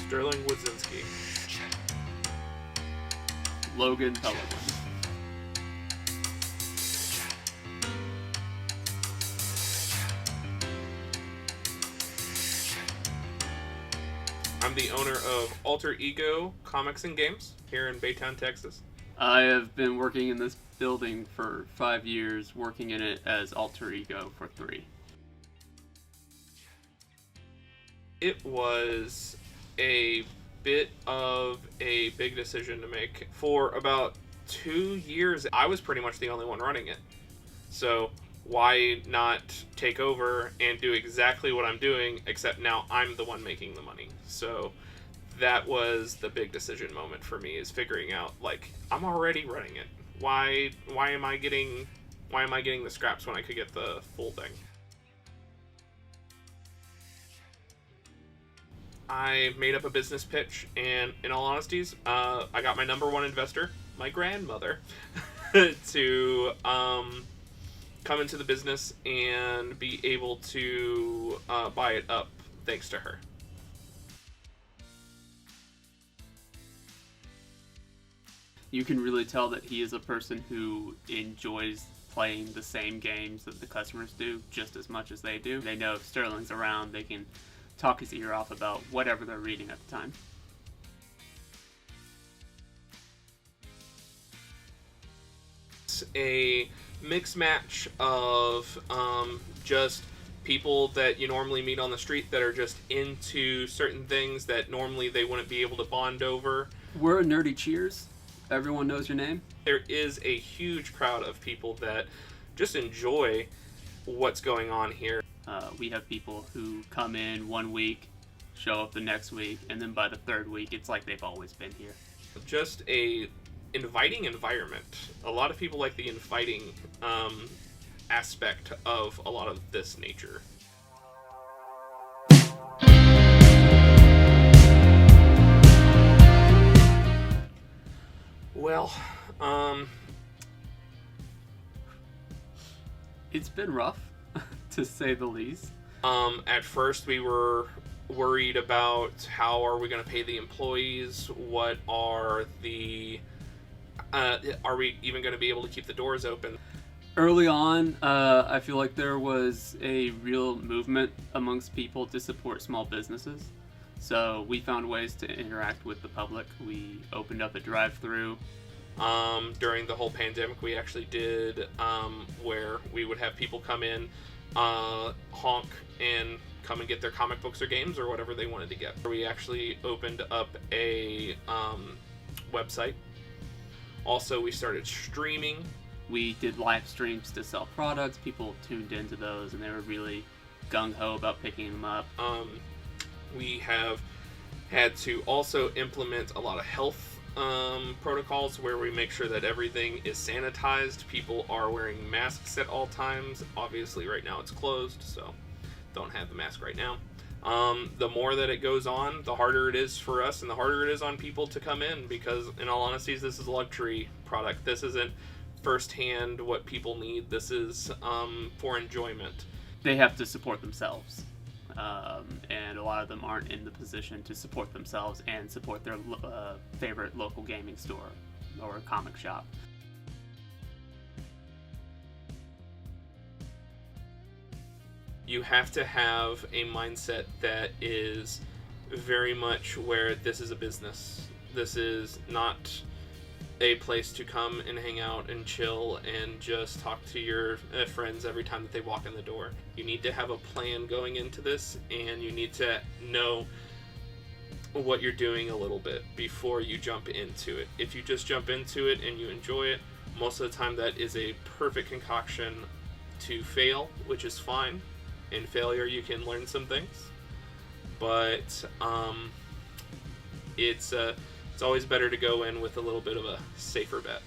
Sterling Wadzinski. Logan Pelican. I'm the owner of Alter Ego Comics and Games here in Baytown, Texas. I have been working in this building for 5 years, working in it as Alter Ego for 3. It was a bit of a big decision to make. For about 2 years, I was pretty much the only one running it. So why not take over and do exactly what I'm doing, except now I'm the one making the money. So that was the big decision moment for me, is figuring out, like, I'm already running it. Why am I getting the scraps when I could get the full thing? I made up a business pitch, and in all honesties, I got my number one investor, my grandmother, to come into the business and be able to buy it up thanks to her. You can really tell that he is a person who enjoys playing the same games that the customers do just as much as they do. They know if Sterling's around, they can talk his ear off about whatever they're reading at the time. It's a mix match of just people that you normally meet on the street that are just into certain things that normally they wouldn't be able to bond over. We're a Nerdy Cheers. Everyone knows your name. There is a huge crowd of people that just enjoy what's going on here. We have people who come in 1 week, show up the next week, and then by the 3rd week, it's like they've always been here. Just a inviting environment. A lot of people like the inviting aspect of a lot of this nature. Well, it's been rough, to say the least. At first we were worried about how are we going to pay the employees, what are we even going to be able to keep the doors open? Early on, I feel like there was a real movement amongst people to support small businesses. So we found ways to interact with the public. We opened up a drive-through. During the whole pandemic, we actually did where we would have people come in, honk, and come and get their comic books or games or whatever they wanted to get. We actually opened up a website. Also, we started streaming. We did live streams to sell products. People tuned into those, and they were really gung-ho about picking them up. We have had to also implement a lot of health protocols where we make sure that everything is sanitized. People are wearing masks at all times. Obviously, right now it's closed, so don't have the mask right now. The more that it goes on, the harder it is for us, and the harder it is on people to come in, because in all honesty, this is a luxury product. This isn't firsthand what people need. This is for enjoyment. They have to support themselves. And a lot of them aren't in the position to support themselves and support their favorite local gaming store or comic shop. You have to have a mindset that is very much where this is a business. This is not a place to come and hang out and chill and just talk to your friends every time that they walk in the door. You need to have a plan going into this, and you need to know what you're doing a little bit before you jump into it. If you just jump into it and you enjoy it, most of the time that is a perfect concoction to fail, which is fine. In failure, you can learn some things, but it's always better to go in with a little bit of a safer bet.